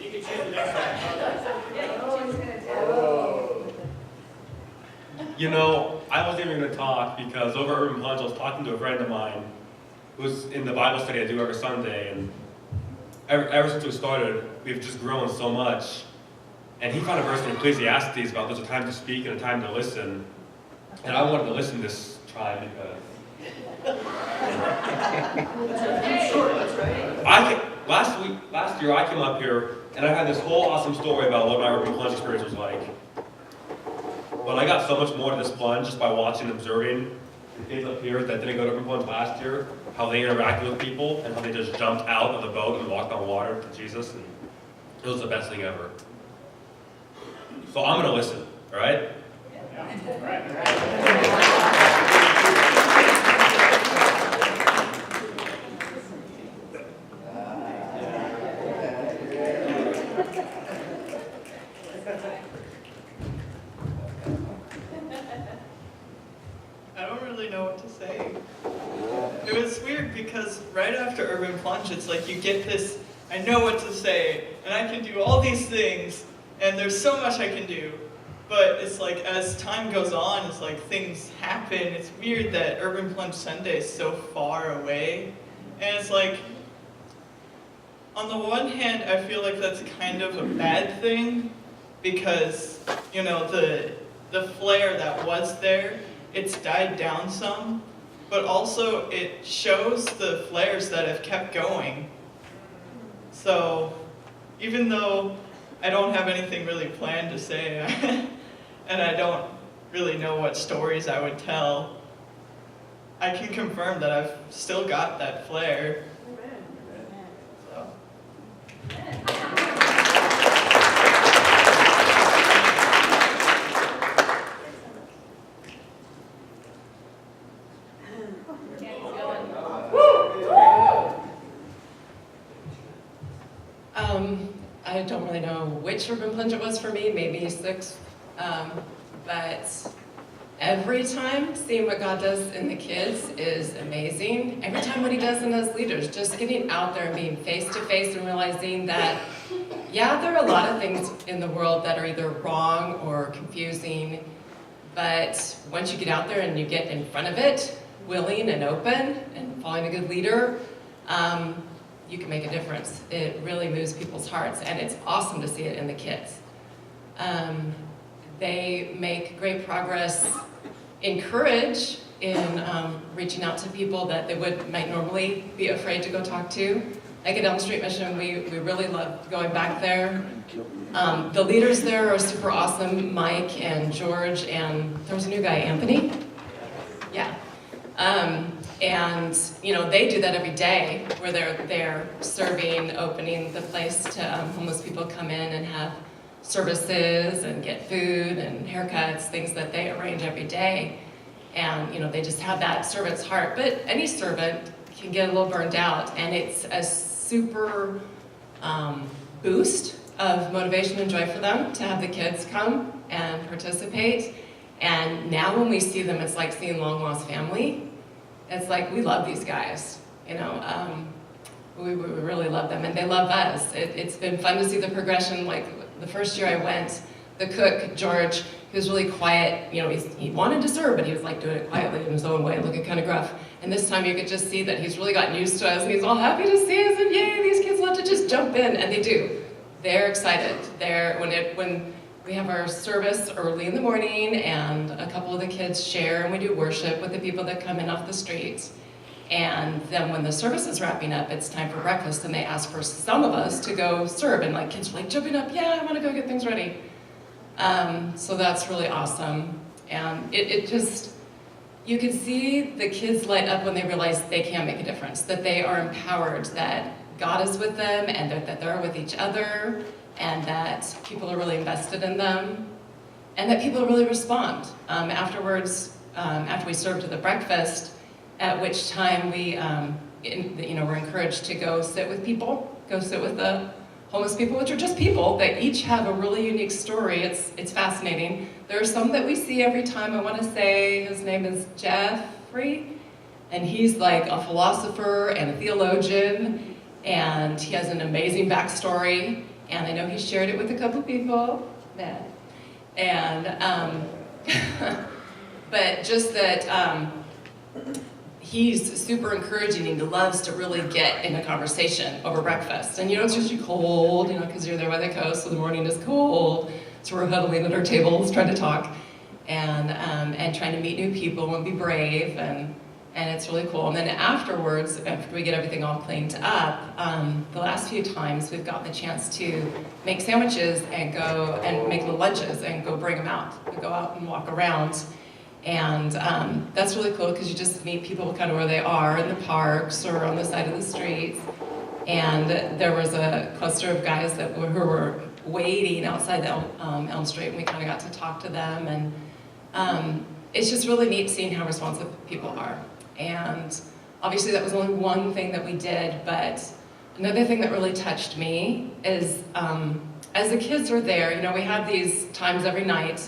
You can choose the next one. You know, I wasn't even going to talk because over at Urban Plunge, I was talking to a friend of mine who's in the Bible study I do every Sunday, and ever since we started, we've just grown so much. And he found a verse in Ecclesiastes about there's a time to speak and a time to listen. And I wanted to listen this time because last year I came up here and I had this whole awesome story about what my Urban Plunge experience was like. But I got so much more to this plunge just by watching and observing the kids up here that didn't go to Urban Plunge last year, how they interacted with people and how they just jumped out of the boat and walked on water to Jesus. And it was the best thing ever. So I'm going to listen, all right? I don't really know what to say. It was weird because right after Urban Plunge, it's like you get this, I know what to say, and I can do all these things, and there's so much I can do. But it's like as time goes on, it's like things happen. It's weird that Urban Plunge Sunday is so far away. And it's like, on the one hand, I feel like that's kind of a bad thing because, you know, the flair that was there, it's died down some, but also it shows the flares that have kept going. So even though I don't have anything really planned to say, and I don't really know what stories I would tell, I can confirm that I've still got that flair. So. I don't really know which Urban Plunge it was for me, maybe 6, but every time seeing what God does in the kids is amazing. Every time what he does in us leaders, just getting out there and being face to face and realizing that, yeah, there are a lot of things in the world that are either wrong or confusing, but once you get out there and you get in front of it, willing and open and following a good leader, you can make a difference. It really moves people's hearts, and it's awesome to see it in the kids. They make great progress in courage in reaching out to people that they might normally be afraid to go talk to. Like at Elm Street Mission, we really love going back there. The leaders there are super awesome, Mike and George, and there was a new guy, Anthony? Yeah. And you know, they do that every day where they're serving, opening the place to homeless people come in and have services and get food and haircuts, things that they arrange every day. And you know, they just have that servant's heart. But any servant can get a little burned out, and it's a super boost of motivation and joy for them to have the kids come and participate. And now when we see them, it's like seeing long lost family. It's like, we love these guys, you know, we really love them, and they love us. It's been fun to see the progression. Like the first year I went, the cook, George, he was really quiet. You know, he wanted to serve, but he was like doing it quietly in his own way, looking kind of gruff. And this time you could just see that he's really gotten used to us, and he's all happy to see us, and yay, these kids love to just jump in, and they do. They're excited. When we have our service early in the morning, and a couple of the kids share, and we do worship with the people that come in off the streets. And then when the service is wrapping up, it's time for breakfast, and they ask for some of us to go serve, and like kids are like jumping up, yeah, I want to go get things ready. So that's really awesome. And it just, you can see the kids light up when they realize they can make a difference, that they are empowered, that God is with them, and that they're with each other, and that people are really invested in them, and that people really respond. Afterwards, after we served the breakfast, at which time we, we're encouraged to go sit with people, go sit with the homeless people, which are just people that each have a really unique story. It's fascinating. There are some that we see every time. I want to say his name is Jeffrey, and he's like a philosopher and a theologian, And he has an amazing backstory, and I know he shared it with a couple people. And, but just that he's super encouraging and he loves to really get in a conversation over breakfast. And it's usually cold, because you're there by the coast, so the morning is cold. So we're huddling at our tables trying to talk and trying to meet new people and be brave, and it's really cool. And then afterwards, after we get everything all cleaned up, the last few times we've gotten the chance to make sandwiches and go and make little lunches and go bring them out. We go out and walk around. And that's really cool because you just meet people kind of where they are in the parks or on the side of the streets. And there was a cluster of guys who were waiting outside the Elm Street, and we kind of got to talk to them. And it's just really neat seeing how responsive people are. And obviously that was only one thing that we did, but another thing that really touched me is as the kids were there, we have these times every night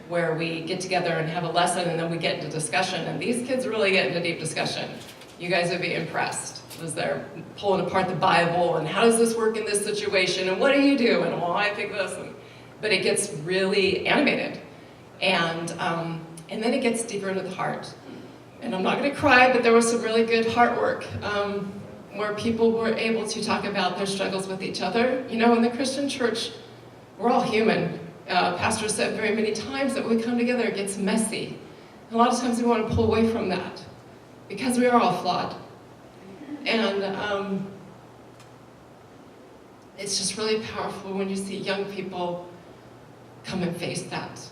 where we get together and have a lesson, and then we get into discussion, and these kids really get into deep discussion. You guys would be impressed, as they're pulling apart the Bible, and how does this work in this situation, and what do you do, and well, I think this, but it gets really animated, and then it gets deeper into the heart. And I'm not going to cry, but there was some really good heart work, where people were able to talk about their struggles with each other. In the Christian church, we're all human. Pastor said very many times that when we come together, it gets messy. A lot of times we want to pull away from that because we are all flawed. And it's just really powerful when you see young people come and face that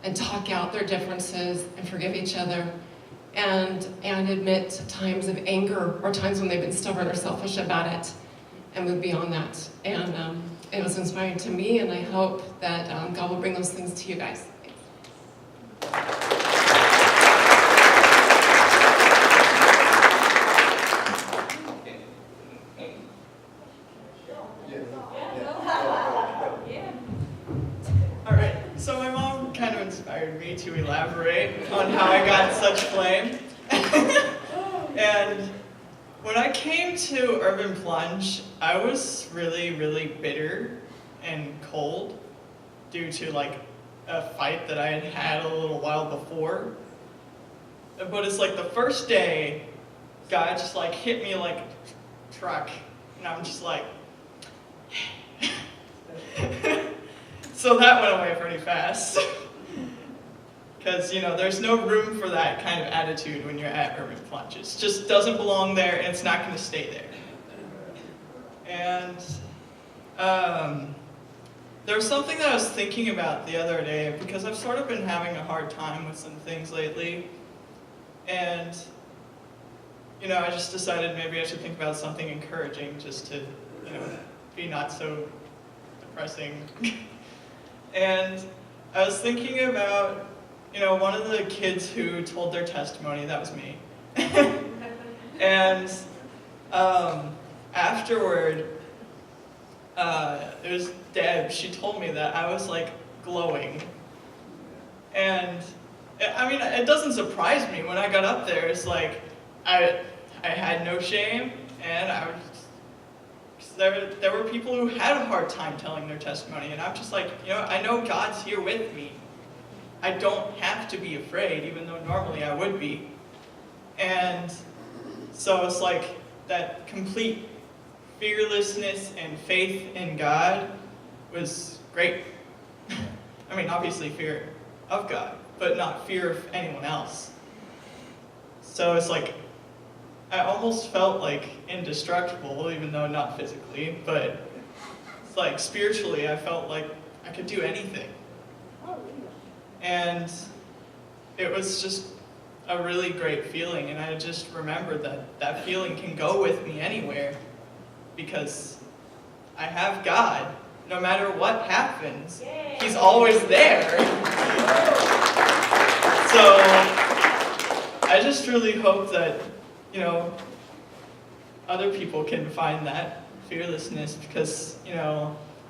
and talk out their differences and forgive each other and admit times of anger or times when they've been stubborn or selfish about it and move beyond that. And it was inspiring to me, and I hope that God will bring those things to you guys. All right, so my mom kind of inspired me to elaborate on how I got such flame. And when I came to Urban Plunge, I was really, really bitter and cold due to a fight that I had had a little while before. But it's the first day, God just hit me like a truck, and I'm just so that went away pretty fast. Because, there's no room for that kind of attitude when you're at Urban Plunge. It just doesn't belong there, and it's not going to stay there. And there was something that I was thinking about the other day, because I've sort of been having a hard time with some things lately. And, I just decided maybe I should think about something encouraging just to, be not so depressing. And I was thinking about one of the kids who told their testimony. That was me. And afterward, it was Deb. She told me that I was glowing. And it doesn't surprise me when I got up there. It's I had no shame, and there were people who had a hard time telling their testimony, and I'm just I know God's here with me. I don't have to be afraid, even though normally I would be. And so it's that complete fearlessness and faith in God was great. Obviously fear of God, but not fear of anyone else. So it's I almost felt indestructible, even though not physically, but it's spiritually I felt I could do anything. And it was just a really great feeling, and I just remembered that feeling can go with me anywhere, because I have God. No matter what happens, He's always there. So I just really hope that, other people can find that fearlessness, because,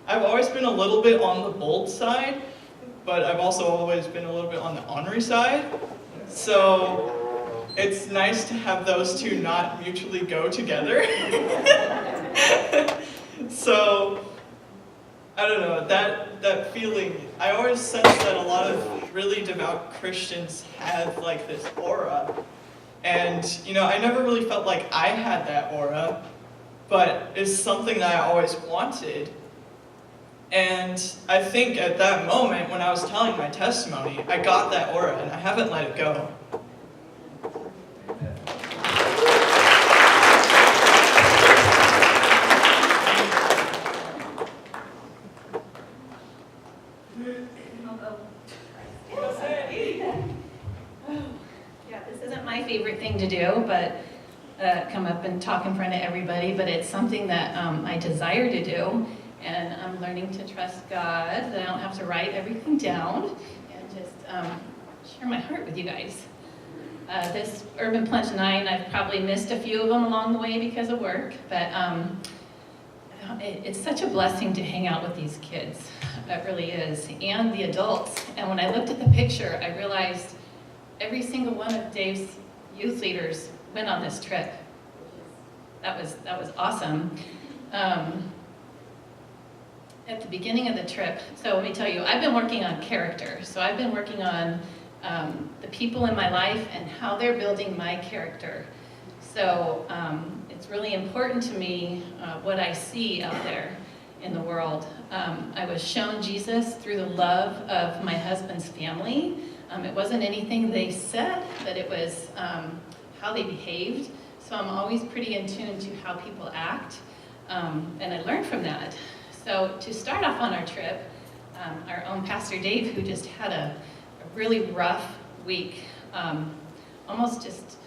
I've always been a little bit on the bold side, but I've also always been a little bit on the ornery side. So it's nice to have those two not mutually go together. that feeling. I always sense that a lot of really devout Christians have like this aura. And, you know, I never really felt like I had that aura, but it's something that I always wanted. And I think at that moment, when I was telling my testimony, I got that aura and I haven't let it go. Yeah, this isn't my favorite thing to do, but come up and talk in front of everybody, but it's something that I desire to do, and I'm learning to trust God, that I don't have to write everything down, and just share my heart with you guys. This Urban Plunge 9, I've probably missed a few of them along the way because of work, but it's such a blessing to hang out with these kids. It really is, and the adults. And when I looked at the picture, I realized every single one of Dave's youth leaders went on this trip. That was awesome. At the beginning of the trip, so let me tell you, I've been working on character. So I've been working on the people in my life and how they're building my character. So it's really important to me what I see out there in the world. I was shown Jesus through the love of my husband's family. It wasn't anything they said, but it was how they behaved. So I'm always pretty in tune to how people act, and I learned from that. So to start off on our trip, our own Pastor Dave, who just had a really rough week, almost just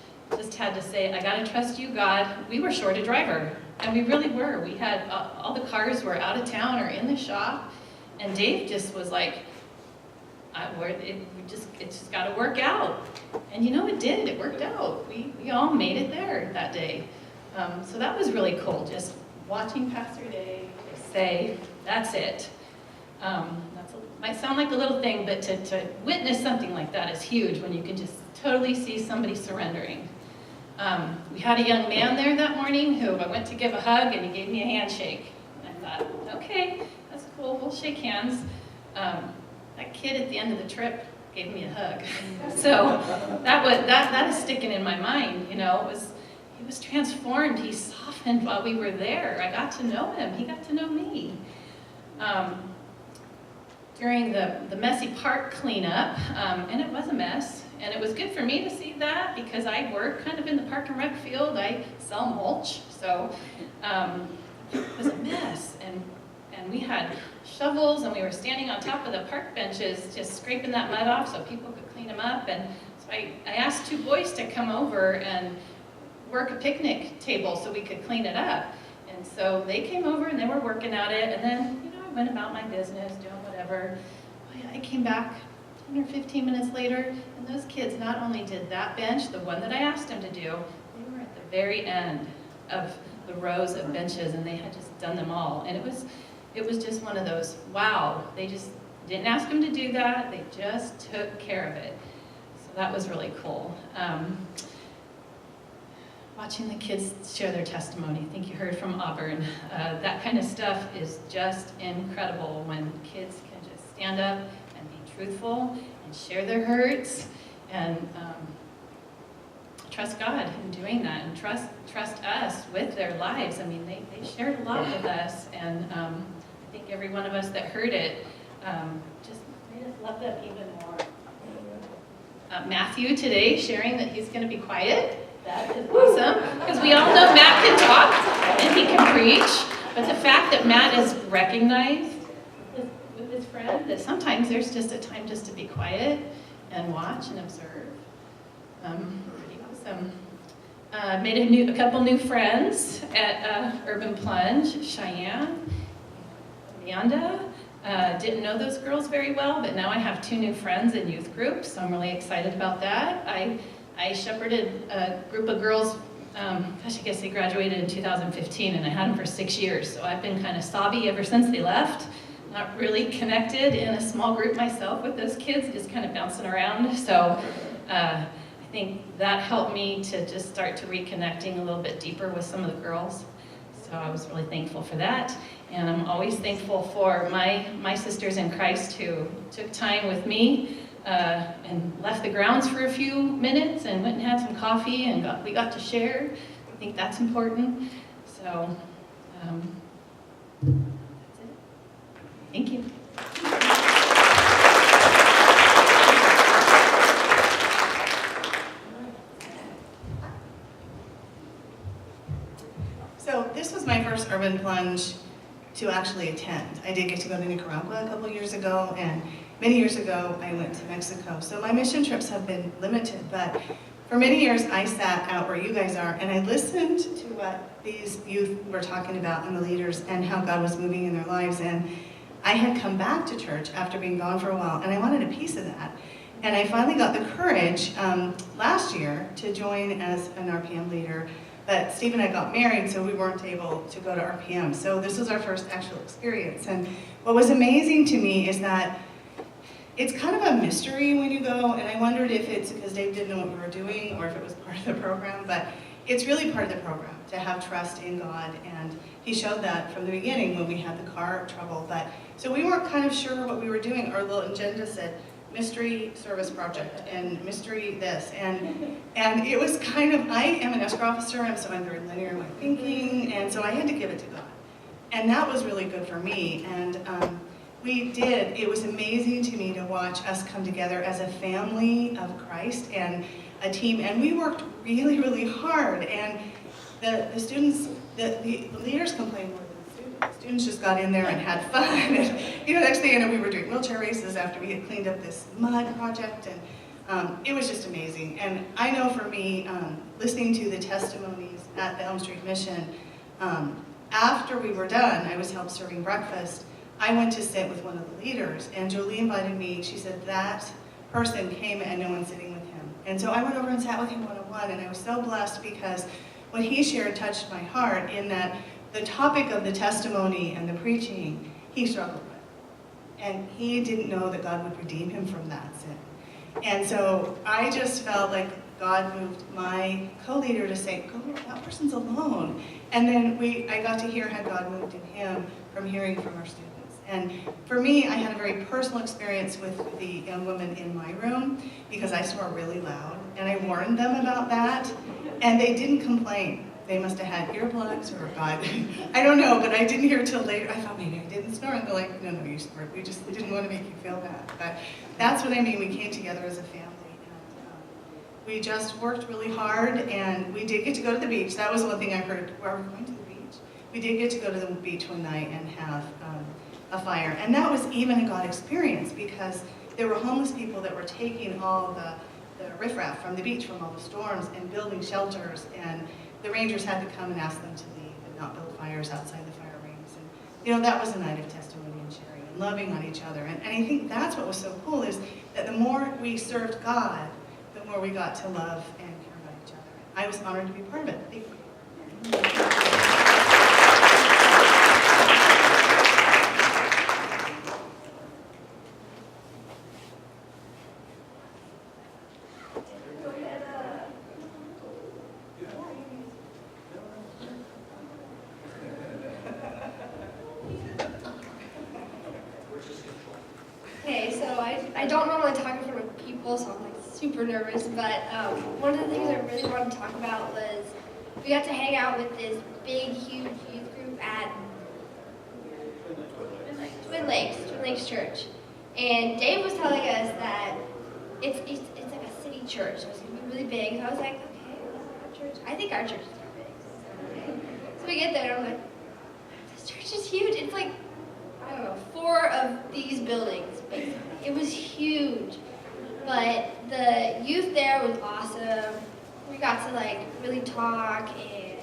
had to say, I gotta trust you, God. We were short a driver, and we really were. We had, all the cars were out of town or in the shop, and Dave just was like, it's just gotta work out. And you know, it did, it worked out. We all made it there that day. So that was really cool, just watching Pastor Dave say, that's it. Might sound like a little thing, but to witness something like that is huge when you can just totally see somebody surrendering. We had a young man there that morning who I went to give a hug, and he gave me a handshake. And I thought, okay, that's cool, we'll shake hands. That kid at the end of the trip gave me a hug. So that is sticking in my mind, you know. He was transformed, he softened while we were there. I got to know him, he got to know me. During the messy park cleanup, and it was a mess, and it was good for me to see that because I work kind of in the park and rec field. I sell mulch, so it was a mess, and we had shovels, and we were standing on top of the park benches just scraping that mud off so people could clean them up. And so I asked two boys to come over and work a picnic table so we could clean it up. And so they came over and they were working at it, and then, you know, I went about my business doing whatever. I came back 10 or 15 minutes later, and those kids not only did that bench, the one that I asked them to do, they were at the very end of the rows of benches, and they had just done them all. And it was just one of those, wow, they just didn't ask them to do that, they just took care of it. So that was really cool. Watching the kids share their testimony, I think you heard from Auburn, that kind of stuff is just incredible when kids can just stand up and be truthful and share their hurts and trust God in doing that, and trust us with their lives. I mean, they shared a lot with us, and I think every one of us that heard it just made us love them even more. Matthew today sharing that he's going to be quiet. That is awesome, because we all know Matt can talk and he can preach, but the fact that Matt is recognized with his friend, that sometimes there's just a time just to be quiet and watch and observe. Pretty awesome. Made a couple new friends at Urban Plunge. Cheyenne, Amanda. Didn't know those girls very well, but now I have 2 new friends in youth groups, so I'm really excited about that. I shepherded a group of girls, gosh, I guess they graduated in 2015, and I had them for 6 years, so I've been kind of sobby ever since they left. Not really connected in a small group myself with those kids, just kind of bouncing around, so I think that helped me to just start to reconnecting a little bit deeper with some of the girls, so I was really thankful for that. And I'm always thankful for my sisters in Christ who took time with me and left the grounds for a few minutes and went and had some coffee and we got to share. I think that's important. So that's it. Thank you. So this was my first urban plunge to actually attend. I did get to go to Nicaragua a couple years ago, and many years ago I went to Mexico. So my mission trips have been limited, but for many years I sat out where you guys are and I listened to what these youth were talking about and the leaders and how God was moving in their lives. And I had come back to church after being gone for a while, and I wanted a piece of that. And I finally got the courage last year to join as an RPM leader. But Steve and I got married, so we weren't able to go to RPM. So this was our first actual experience. And what was amazing to me is that it's kind of a mystery when you go, and I wondered if it's because Dave didn't know what we were doing or if it was part of the program, but it's really part of the program to have trust in God. And he showed that from the beginning when we had the car trouble. But so we weren't kind of sure what we were doing. Our little agenda said, mystery service project and mystery this, and it was kind of, I am an escrow officer, and so I'm very linear in my thinking, and so I had to give it to God, and that was really good for me. And we did. It was amazing to me to watch us come together as a family of Christ and a team, and we worked really, really hard. And the students, the leaders complained more than the students. Students just got in there and had fun. And, next thing you know, we were doing wheelchair races after we had cleaned up this mud project, and it was just amazing. And I know for me, listening to the testimonies at the Elm Street Mission, after we were done, I was helped serving breakfast. I went to sit with one of the leaders, and Jolie invited me. She said that person came and no one's sitting with him. And so I went over and sat with him one-on-one, and I was so blessed because what he shared touched my heart in that the topic of the testimony and the preaching, he struggled with. And he didn't know that God would redeem him from that sin. And so I just felt like God moved my co-leader to say, go, that person's alone. And then I got to hear how God moved in him from hearing from our students. And for me, I had a very personal experience with the young woman in my room because I swore really loud. And I warned them about that, and they didn't complain. They must have had earplugs or God, I don't know, but I didn't hear it till later. I thought maybe I didn't snore, and they're like, no, you snored. We just didn't want to make you feel bad. But that's what I mean. We came together as a family, and we just worked really hard, and we did get to go to the beach. That was one thing I heard. Where are we going to the beach? We did get to go to the beach one night and have a fire, and that was even a God experience because there were homeless people that were taking all the riffraff from the beach from all the storms and building shelters, and the rangers had to come and ask them to leave and not build fires outside the fire rings. And that was a night of testimony and sharing and loving on each other. And I think that's what was so cool is that the more we served God, the more we got to love and care about each other. I was honored to be part of it. Thank you. Okay, so I don't normally talk in front of people, so I'm like super nervous, but one of the things I really wanted to talk about was we got to hang out with this big, huge youth group at Twin Lakes Church. And Dave was telling us that it's like a city church, so it's going to be really big. So I was like, okay, well, our church, I think our church is pretty big. So, okay. So we get there, and I'm like, this church is huge. It's like, I don't know, 4 of these buildings, basically. It was huge. But the youth there was awesome. We got to like really talk, and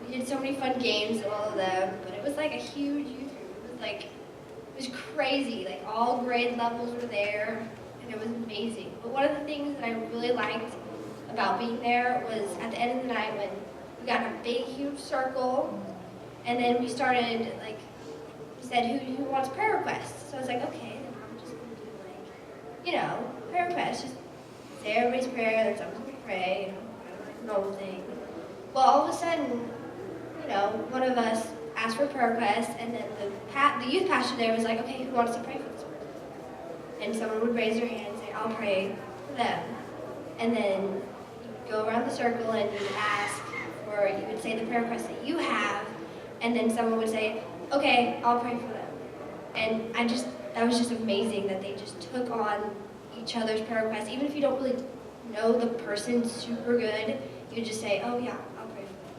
we did so many fun games with all of them. But it was like a huge youth group. It was crazy. Like all grade levels were there, and it was amazing. But one of the things that I really liked about being there was at the end of the night when we got in a big, huge circle, and then we started like, we said who wants prayer requests. So I was like, okay, then I'm just gonna do prayer requests. Just say everybody's prayer, then someone's gonna pray, kind of like a normal thing. Well, all of a sudden, one of us asked asked for prayer requests, and then the youth pastor there was like, okay, who wants to pray for this person? And someone would raise their hand and say, I'll pray for them. And then you'd go around the circle and you'd ask, or you would say the prayer request that you have, and then someone would say, okay, I'll pray for them. And that was just amazing that they just took on each other's prayer requests. Even if you don't really know the person super good, you just say, oh yeah, I'll pray for them.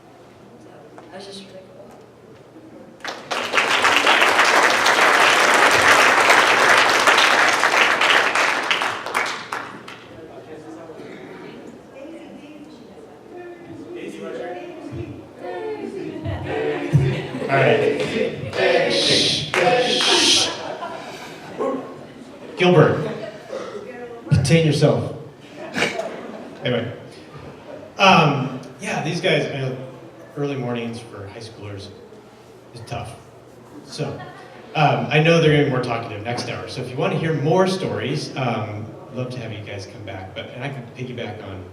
So that was just really cool. All right. Gilbert, contain yourself. Anyway, yeah, these guys, I know early mornings for high schoolers is tough. So, I know they're going to be more talkative next hour. So if you want to hear more stories, I'd love to have you guys come back. And I can piggyback on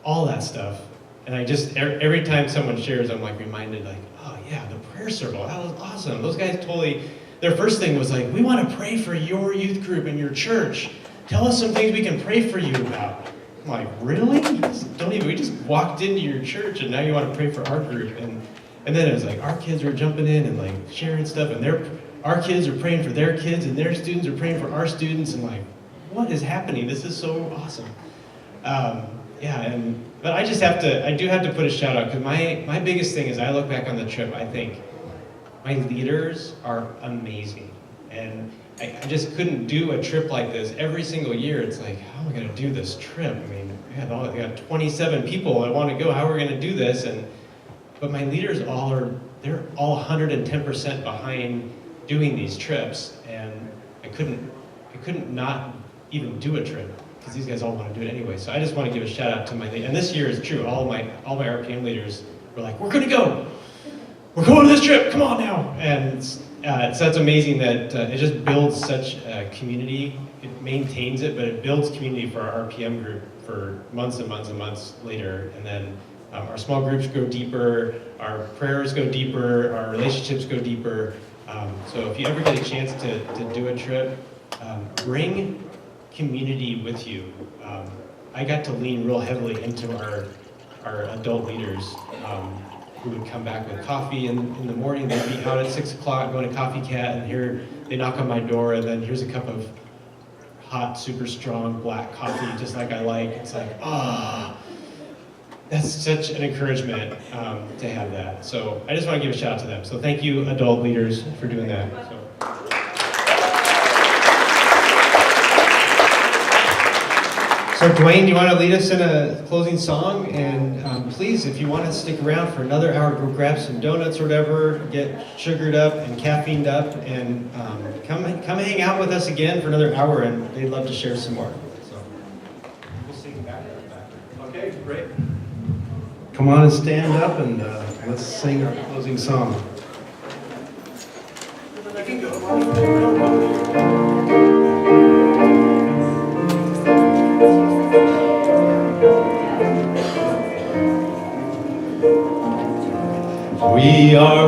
all that stuff. And I just, every time someone shares, I'm like reminded, like, oh yeah, the prayer circle, that was awesome. Those guys totally, their first thing was like, we want to pray for your youth group and your church. Tell us some things we can pray for you about. I'm like, really? We just walked into your church and now you want to pray for our group. And then it was like, our kids were jumping in and like sharing stuff, and our kids are praying for their kids, and their students are praying for our students, and like, what is happening? This is so awesome. But I do have to put a shout out, because my biggest thing is, I look back on the trip, I think my leaders are amazing. And I just couldn't do a trip like this. Every single year, it's like, how am I gonna do this trip? I mean, we got 27 people that want to go, how are we gonna do this? But my leaders they're all 110% behind doing these trips, and I couldn't not even do a trip, because these guys all want to do it anyway. So I just want to give a shout out to my leaders. And this year is true. All my RPM leaders were like, we're going to go. We're going to this trip. Come on now. And so that's amazing that it just builds such a community. It maintains it, but it builds community for our RPM group for months and months and months later. And then our small groups go deeper, our prayers go deeper, our relationships go deeper. So if you ever get a chance to do a trip, bring community with you. I got to lean real heavily into our adult leaders who would come back with coffee in the morning. They'd be out at 6 o'clock going to Coffee Cat, and here they knock on my door, and then here's a cup of hot, super strong black coffee, just like I like. It's like, that's such an encouragement to have that. So I just want to give a shout out to them. So thank you, adult leaders, for doing that. So Dwayne, do you want to lead us in a closing song? And please, if you want to stick around for another hour, go grab some donuts or whatever, get sugared up and caffeined up, and come hang out with us again for another hour, and they'd love to share some more. So we'll sing back. Okay, great. Come on and stand up, and let's sing our closing song. You can go. We are